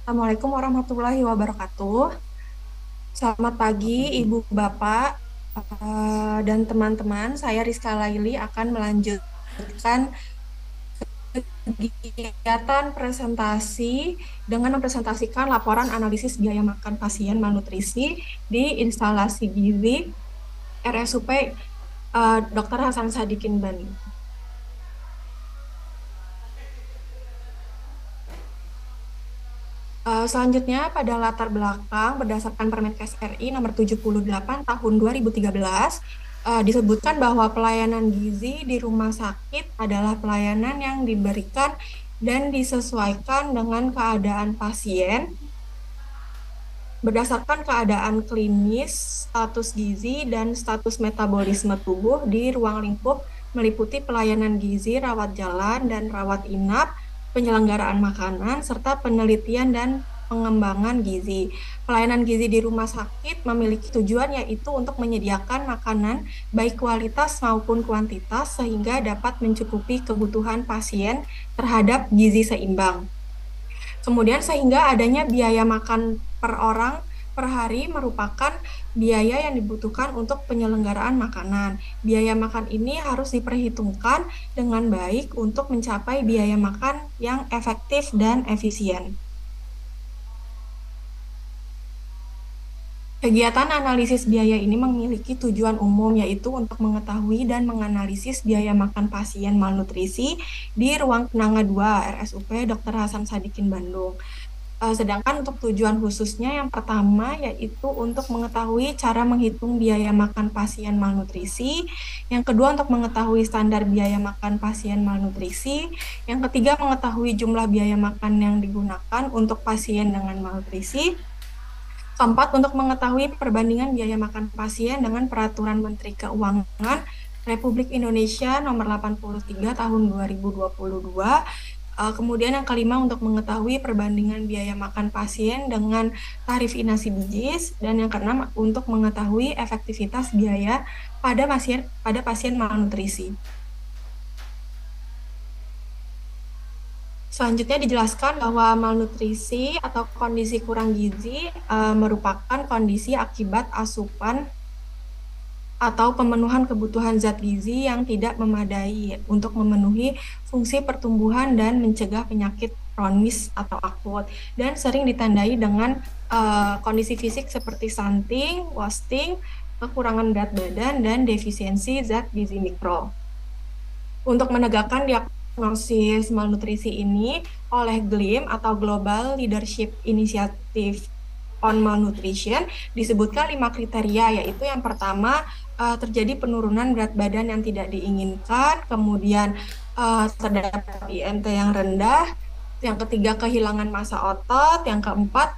Assalamualaikum warahmatullahi wabarakatuh. Selamat pagi, Ibu Bapak, dan teman-teman. Saya Rizka Laili akan melanjutkan kegiatan presentasi dengan mempresentasikan laporan analisis biaya makan pasien malnutrisi di instalasi gizi RSUP Dr. Hasan Sadikin Bandung. Selanjutnya, pada latar belakang berdasarkan Permenkes RI nomor 78 tahun 2013, disebutkan bahwa pelayanan gizi di rumah sakit adalah pelayanan yang diberikan dan disesuaikan dengan keadaan pasien berdasarkan keadaan klinis, status gizi, dan status metabolisme tubuh di ruang lingkup meliputi pelayanan gizi, rawat jalan, dan rawat inap, penyelenggaraan makanan, serta penelitian dan pengembangan gizi. Pelayanan gizi di rumah sakit memiliki tujuan yaitu untuk menyediakan makanan baik kualitas maupun kuantitas sehingga dapat mencukupi kebutuhan pasien terhadap gizi seimbang. Kemudian sehingga adanya biaya makan per orang per hari merupakan biaya yang dibutuhkan untuk penyelenggaraan makanan. Biaya makan ini harus diperhitungkan dengan baik untuk mencapai biaya makan yang efektif dan efisien. Kegiatan analisis biaya ini memiliki tujuan umum yaitu untuk mengetahui dan menganalisis biaya makan pasien malnutrisi di ruang Kenanga 2 RSUP Dr. Hasan Sadikin Bandung. Sedangkan untuk tujuan khususnya yang pertama yaitu untuk mengetahui cara menghitung biaya makan pasien malnutrisi, yang kedua untuk mengetahui standar biaya makan pasien malnutrisi, yang ketiga mengetahui jumlah biaya makan yang digunakan untuk pasien dengan malnutrisi, keempat untuk mengetahui perbandingan biaya makan pasien dengan Peraturan Menteri Keuangan Republik Indonesia Nomor 83 Tahun 2022. Kemudian yang kelima untuk mengetahui perbandingan biaya makan pasien dengan tarif inasi bijis, dan yang keenam untuk mengetahui efektivitas biaya pada pasien malnutrisi. Selanjutnya dijelaskan bahwa malnutrisi atau kondisi kurang gizi merupakan kondisi akibat asupan atau pemenuhan kebutuhan zat gizi yang tidak memadai untuk memenuhi fungsi pertumbuhan dan mencegah penyakit kronis atau akut, dan sering ditandai dengan kondisi fisik seperti stunting, wasting, kekurangan berat badan, dan defisiensi zat gizi mikro. Untuk menegakkan diagnosis malnutrisi ini oleh GLIM atau Global Leadership Initiative on Malnutrition disebutkan 5 kriteria, yaitu yang pertama terjadi penurunan berat badan yang tidak diinginkan, kemudian terdapat IMT yang rendah, yang ketiga kehilangan massa otot, yang keempat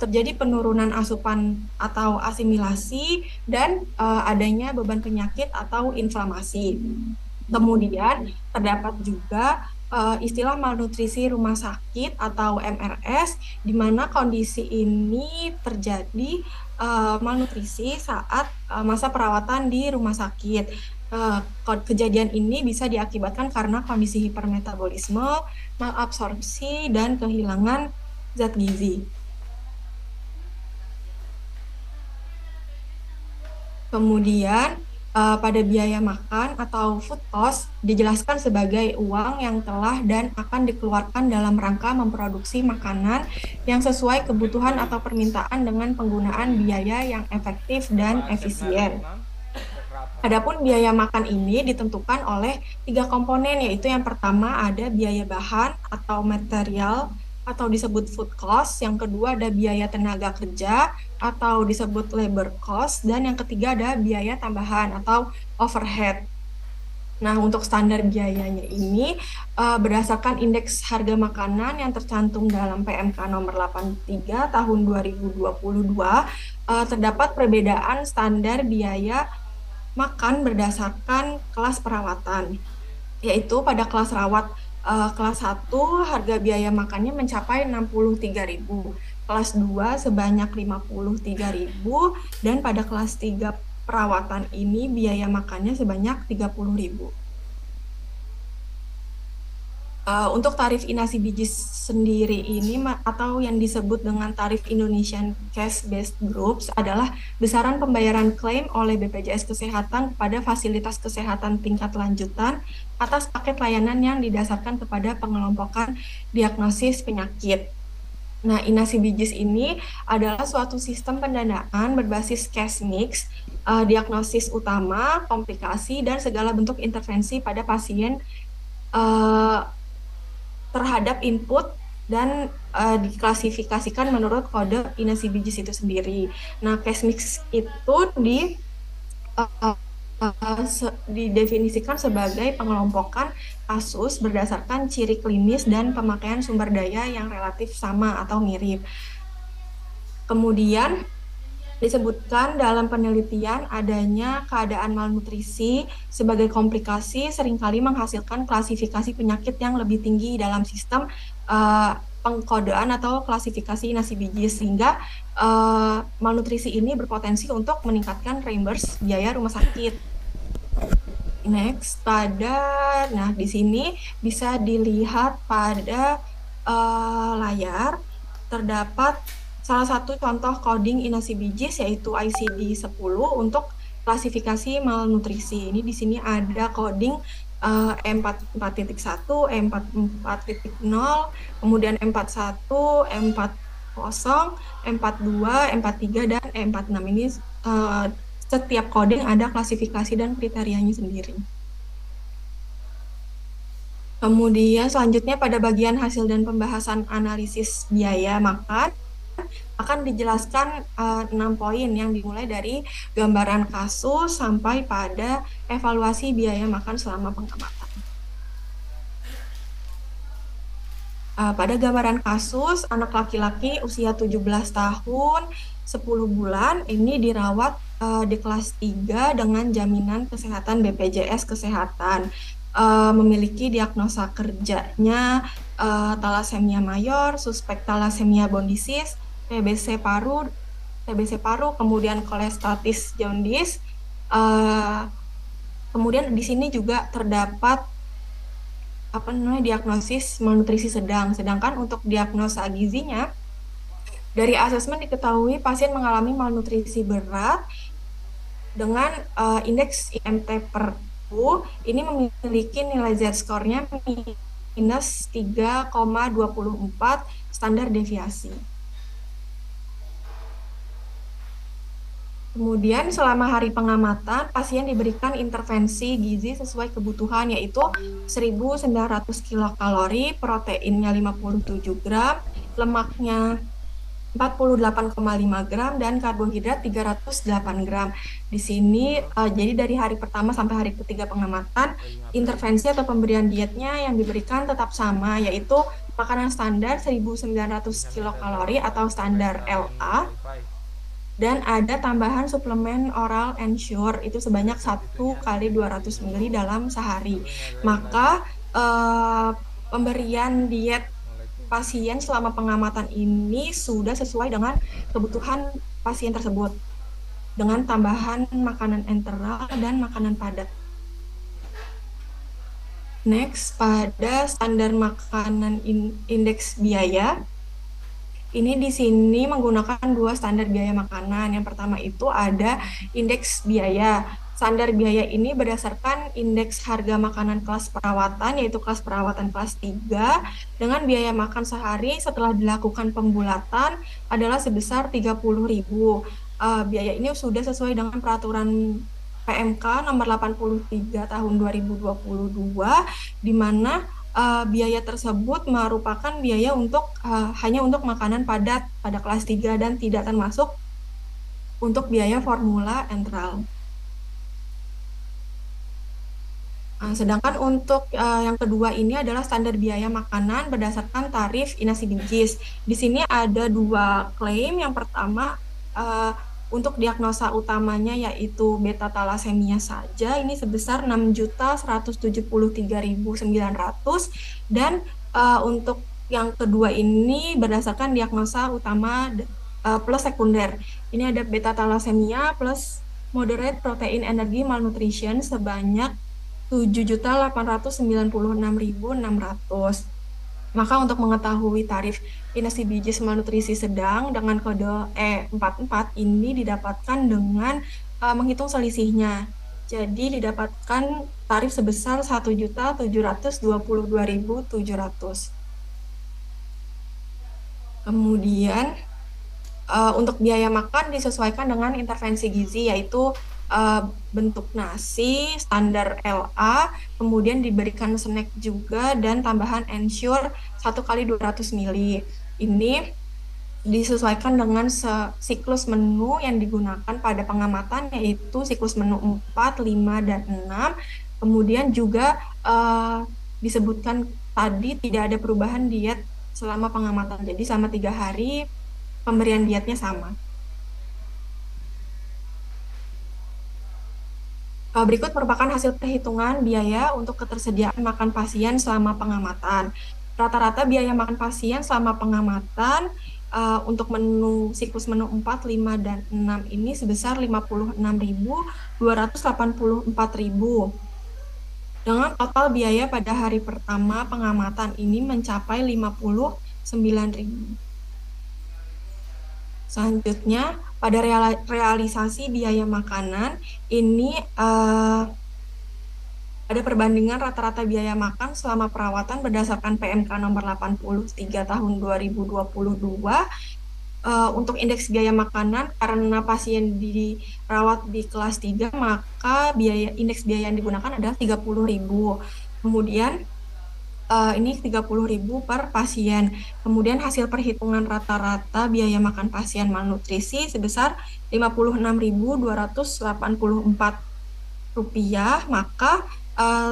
terjadi penurunan asupan atau asimilasi, dan adanya beban penyakit atau inflamasi. Kemudian terdapat juga istilah malnutrisi rumah sakit atau MRS, di mana kondisi ini terjadi malnutrisi saat masa perawatan di rumah sakit. Kejadian ini bisa diakibatkan karena kondisi hipermetabolisme, malabsorpsi, dan kehilangan zat gizi. Kemudian pada biaya makan atau food cost dijelaskan sebagai uang yang telah dan akan dikeluarkan dalam rangka memproduksi makanan yang sesuai kebutuhan atau permintaan dengan penggunaan biaya yang efektif dan efisien. Adapun biaya makan ini ditentukan oleh 3 komponen, yaitu yang pertama ada biaya bahan atau material atau disebut food cost, yang kedua ada biaya tenaga kerja atau disebut labor cost, dan yang ketiga ada biaya tambahan atau overhead. Nah, untuk standar biayanya ini berdasarkan indeks harga makanan yang tercantum dalam PMK nomor 83 tahun 2022, terdapat perbedaan standar biaya makan berdasarkan kelas perawatan, yaitu pada kelas rawat kelas 1 harga biaya makannya mencapai 63.000, kelas 2 sebanyak 53.000, dan pada kelas 3 perawatan ini biaya makannya sebanyak 30.000. Untuk tarif inasi biji sendiri ini atau yang disebut dengan tarif Indonesian Cash Based Groups adalah besaran pembayaran klaim oleh BPJS Kesehatan kepada fasilitas kesehatan tingkat lanjutan atas paket layanan yang didasarkan kepada pengelompokan diagnosis penyakit. Nah, inasi bijis ini adalah suatu sistem pendanaan berbasis cash mix, diagnosis utama, komplikasi, dan segala bentuk intervensi pada pasien eh, terhadap input dan diklasifikasikan menurut kode inasi bijis itu sendiri. Nah, case mix itu uh, didefinisikan sebagai pengelompokan kasus berdasarkan ciri klinis dan pemakaian sumber daya yang relatif sama atau mirip. Kemudian disebutkan dalam penelitian adanya keadaan malnutrisi sebagai komplikasi seringkali menghasilkan klasifikasi penyakit yang lebih tinggi dalam sistem pengkodean atau klasifikasi nasi biji sehingga malnutrisi ini berpotensi untuk meningkatkan reimburse biaya rumah sakit. Next, nah di sini bisa dilihat pada layar terdapat salah satu contoh coding inasi bijis yaitu ICD-10 untuk klasifikasi malnutrisi. Ini di sini ada coding E4.1, E4.4.0, kemudian E41, E40, E42, E43, dan E46. Ini setiap coding ada klasifikasi dan kriterianya sendiri. Kemudian selanjutnya pada bagian hasil dan pembahasan analisis biaya makan akan dijelaskan 6 poin yang dimulai dari gambaran kasus sampai pada evaluasi biaya makan selama pengamatan. Pada gambaran kasus, anak laki-laki usia 17 tahun, 10 bulan, ini dirawat di kelas 3 dengan jaminan kesehatan BPJS Kesehatan. Memiliki diagnosa kerjanya talasemia mayor, suspek talasemia bondisis, TBC paru, kemudian kolestatis jaundice. Kemudian di sini juga terdapat diagnosis malnutrisi sedang. Sedangkan untuk diagnosa gizinya, dari asesmen diketahui pasien mengalami malnutrisi berat dengan indeks IMT per U. Ini memiliki nilai Z-score-nya minus 3,24 standar deviasi. Kemudian selama hari pengamatan, pasien diberikan intervensi gizi sesuai kebutuhan yaitu 1.900 kilokalori, proteinnya 57 gram, lemaknya 48,5 gram, dan karbohidrat 308 gram. Di sini, jadi dari hari pertama sampai hari ketiga pengamatan, intervensi atau pemberian dietnya yang diberikan tetap sama, yaitu makanan standar 1.900 kilokalori atau standar LA, dan ada tambahan suplemen oral Ensure itu sebanyak 1 kali 200 ml dalam sehari. Maka pemberian diet pasien selama pengamatan ini sudah sesuai dengan kebutuhan pasien tersebut dengan tambahan makanan enteral dan makanan padat. Next, pada standar makanan indeks biaya. Ini di sini menggunakan 2 standar biaya makanan. Yang pertama itu ada indeks biaya. Standar biaya ini berdasarkan indeks harga makanan kelas perawatan, yaitu kelas perawatan kelas 3, dengan biaya makan sehari setelah dilakukan pembulatan adalah sebesar 30.000. Biaya ini sudah sesuai dengan peraturan PMK nomor 83 tahun 2022, di mana biaya tersebut merupakan biaya untuk hanya untuk makanan padat pada kelas 3 dan tidak termasuk untuk biaya formula enteral. Sedangkan untuk yang kedua ini adalah standar biaya makanan berdasarkan tarif inasi bijis. Di sini ada 2 klaim. Yang pertama untuk diagnosa utamanya yaitu beta talasemia saja, ini sebesar 6.173.900, dan untuk yang kedua ini berdasarkan diagnosa utama plus sekunder. Ini ada beta talasemia plus moderate protein energy malnutrition sebanyak 7.896.600. Maka untuk mengetahui tarif inasi bijis malnutrisi sedang dengan kode E44 ini didapatkan dengan menghitung selisihnya. Jadi didapatkan tarif sebesar 1.722.700. Kemudian untuk biaya makan disesuaikan dengan intervensi gizi, yaitu uh, bentuk nasi standar LA, kemudian diberikan snack juga dan tambahan ensure 1 kali 200 ml. Ini disesuaikan dengan siklus menu yang digunakan pada pengamatan, yaitu siklus menu 4, 5, dan 6. Kemudian juga disebutkan tadi tidak ada perubahan diet selama pengamatan. Jadi selama 3 hari pemberian dietnya sama. Berikut merupakan hasil perhitungan biaya untuk ketersediaan makan pasien selama pengamatan. Rata-rata biaya makan pasien selama pengamatan untuk siklus menu 4, 5, dan 6 ini sebesar 56.284.000. Dengan total biaya pada hari pertama pengamatan ini mencapai 59.000. Selanjutnya, pada realisasi biaya makanan, ini ada perbandingan rata-rata biaya makan selama perawatan berdasarkan PMK nomor 83 tahun 2022. Untuk indeks biaya makanan, karena pasien dirawat di kelas 3, maka indeks biaya yang digunakan adalah 30.000. Kemudian ini 30.000 per pasien. Kemudian hasil perhitungan rata-rata biaya makan pasien malnutrisi sebesar 56.284 rupiah, maka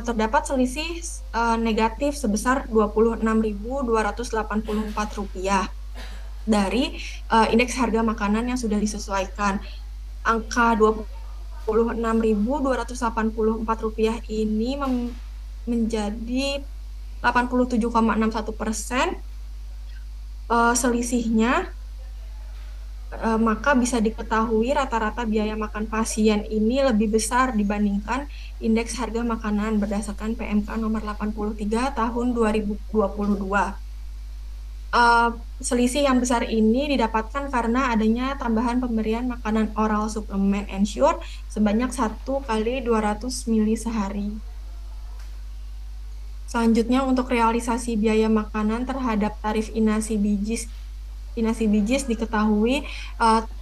terdapat selisih negatif sebesar 26.284 rupiah dari indeks harga makanan yang sudah disesuaikan. Angka 26.284 rupiah ini menjadi 87,61%. Selisihnya, maka bisa diketahui rata-rata biaya makan pasien ini lebih besar dibandingkan indeks harga makanan berdasarkan PMK nomor 83 tahun 2022. Selisih yang besar ini didapatkan karena adanya tambahan pemberian makanan oral suplemen ensure sebanyak 1 kali 200 ml sehari. Selanjutnya, untuk realisasi biaya makanan terhadap tarif inasi bijis diketahui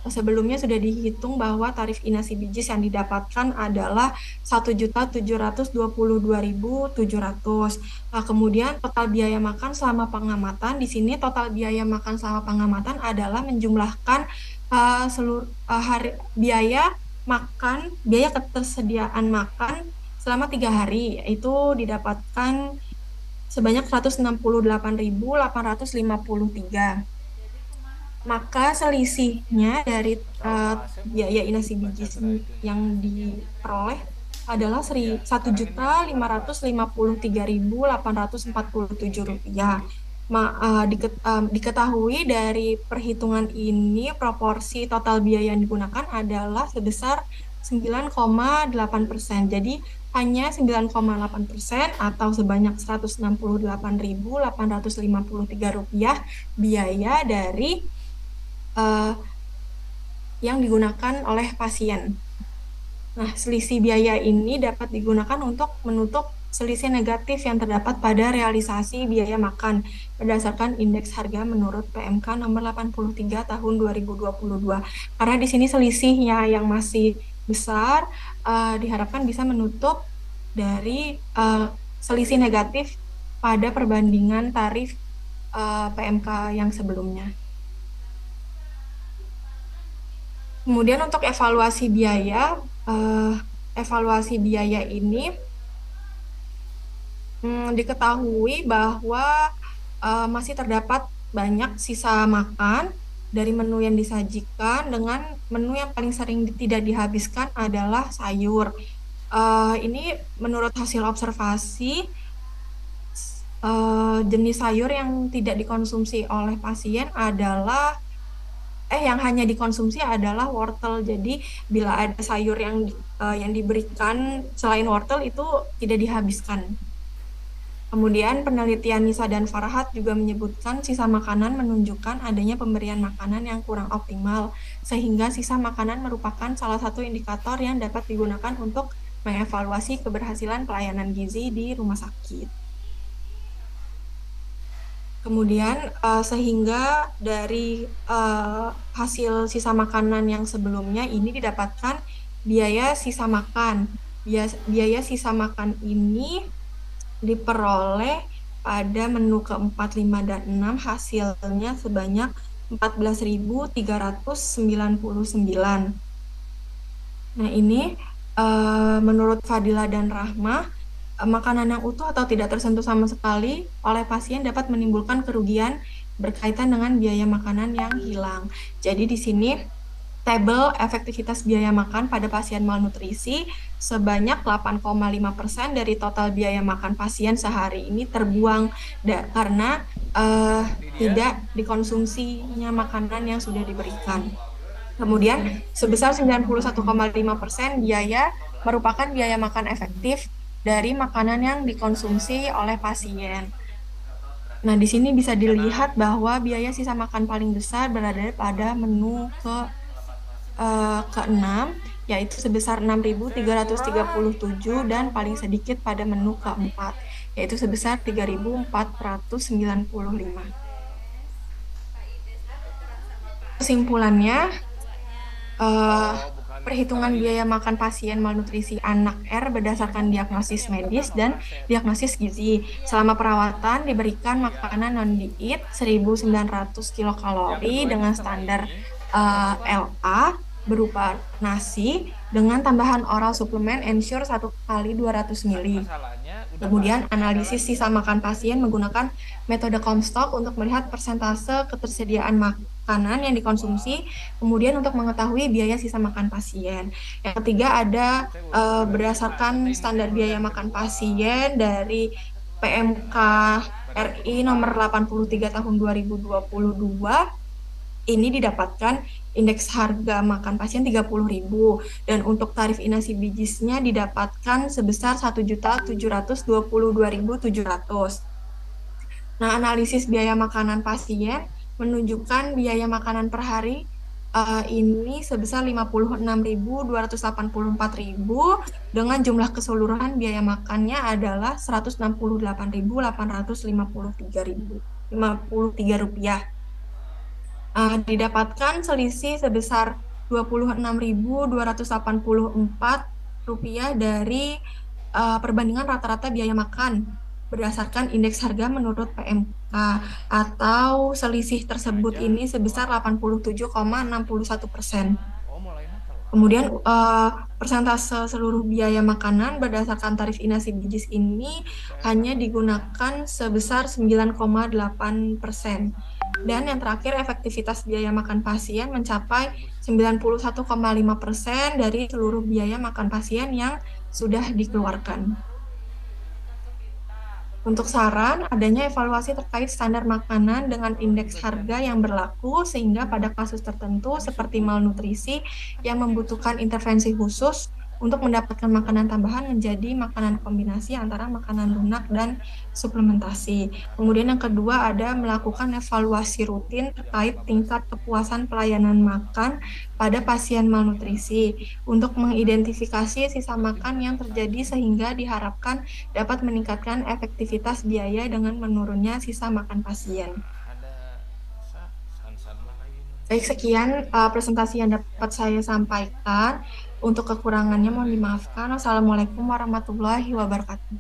sebelumnya sudah dihitung bahwa tarif inasi bijis yang didapatkan adalah 1.722.700. Kemudian total biaya makan selama pengamatan, di sini total biaya makan selama pengamatan adalah menjumlahkan seluruh biaya ketersediaan makan selama 3 hari, yaitu didapatkan sebanyak 168.853. Maka selisihnya dari biaya inasi bijis yang diperoleh adalah 1.553.847 rupiah. Diketahui dari perhitungan ini proporsi total biaya yang digunakan adalah sebesar 9,8%. Jadi hanya 9,8% atau sebanyak 168.853 rupiah biaya dari yang digunakan oleh pasien. Nah, selisih biaya ini dapat digunakan untuk menutup selisih negatif yang terdapat pada realisasi biaya makan berdasarkan indeks harga menurut PMK nomor 83 tahun 2022. Karena di sini selisihnya yang masih besar, diharapkan bisa menutup dari selisih negatif pada perbandingan tarif PMK yang sebelumnya. Kemudian untuk evaluasi biaya ini diketahui bahwa masih terdapat banyak sisa makan dari menu yang disajikan, dengan menu yang paling sering tidak dihabiskan adalah sayur. Ini menurut hasil observasi, jenis sayur yang tidak dikonsumsi oleh pasien adalah yang hanya dikonsumsi adalah wortel. Jadi bila ada sayur yang diberikan selain wortel itu tidak dihabiskan. Kemudian penelitian Nisa dan Farhat juga menyebutkan sisa makanan menunjukkan adanya pemberian makanan yang kurang optimal, sehingga sisa makanan merupakan salah satu indikator yang dapat digunakan untuk mengevaluasi keberhasilan pelayanan gizi di rumah sakit. Kemudian sehingga dari hasil sisa makanan yang sebelumnya ini didapatkan biaya sisa makan. Biaya sisa makan ini diperoleh pada menu keempat, 5, dan 6 hasilnya sebanyak 14.399. Nah, ini menurut Fadila dan Rahma, makanan yang utuh atau tidak tersentuh sama sekali oleh pasien dapat menimbulkan kerugian berkaitan dengan biaya makanan yang hilang. Jadi di sini tabel efektivitas biaya makan pada pasien malnutrisi sebanyak 8,5% dari total biaya makan pasien sehari ini terbuang karena tidak dikonsumsinya makanan yang sudah diberikan. Kemudian sebesar 91,5% biaya merupakan biaya makan efektif dari makanan yang dikonsumsi oleh pasien. Nah, di sini bisa dilihat bahwa biaya sisa makan paling besar berada pada menu ke-6, yaitu sebesar 6.337 dan paling sedikit pada menu keempat, yaitu sebesar 3.495. Kesimpulannya, perhitungan biaya makan pasien malnutrisi anak R berdasarkan diagnosis medis dan diagnosis gizi. Selama perawatan diberikan makanan non-diet 1.900 kilokalori dengan standar LA berupa nasi dengan tambahan oral suplemen Ensure 1 kali 200 ml. Kemudian analisis sisa makan pasien menggunakan metode Comstock untuk melihat persentase ketersediaan makanan yang dikonsumsi, kemudian untuk mengetahui biaya sisa makan pasien. Yang ketiga ada berdasarkan standar biaya makan pasien dari PMK RI nomor 83 tahun 2022, ini didapatkan indeks harga makan pasien 30.000 dan untuk tarif inasi bijisnya didapatkan sebesar 1.722.700. Nah, analisis biaya makanan pasien menunjukkan biaya makanan per hari ini sebesar 56.284.000 dengan jumlah keseluruhan biaya makannya adalah 168.853 rupiah. Didapatkan selisih sebesar 26.284 rupiah dari perbandingan rata-rata biaya makan berdasarkan indeks harga menurut PMK, atau selisih tersebut ini sebesar 87,61%. Kemudian persentase seluruh biaya makanan berdasarkan tarif inasi bijis ini hanya digunakan sebesar 9,8%. Dan yang terakhir, efektivitas biaya makan pasien mencapai 91,5% dari seluruh biaya makan pasien yang sudah dikeluarkan. Untuk saran, adanya evaluasi terkait standar makanan dengan indeks harga yang berlaku, sehingga pada kasus tertentu seperti malnutrisi yang membutuhkan intervensi khusus untuk mendapatkan makanan tambahan menjadi makanan kombinasi antara makanan lunak dan suplementasi. Kemudian yang kedua ada melakukan evaluasi rutin terkait tingkat kepuasan pelayanan makan pada pasien malnutrisi untuk mengidentifikasi sisa makan yang terjadi sehingga diharapkan dapat meningkatkan efektivitas biaya dengan menurunnya sisa makan pasien. Baik, sekian presentasi yang dapat saya sampaikan. Untuk kekurangannya mohon dimaafkan. Wassalamualaikum warahmatullahi wabarakatuh.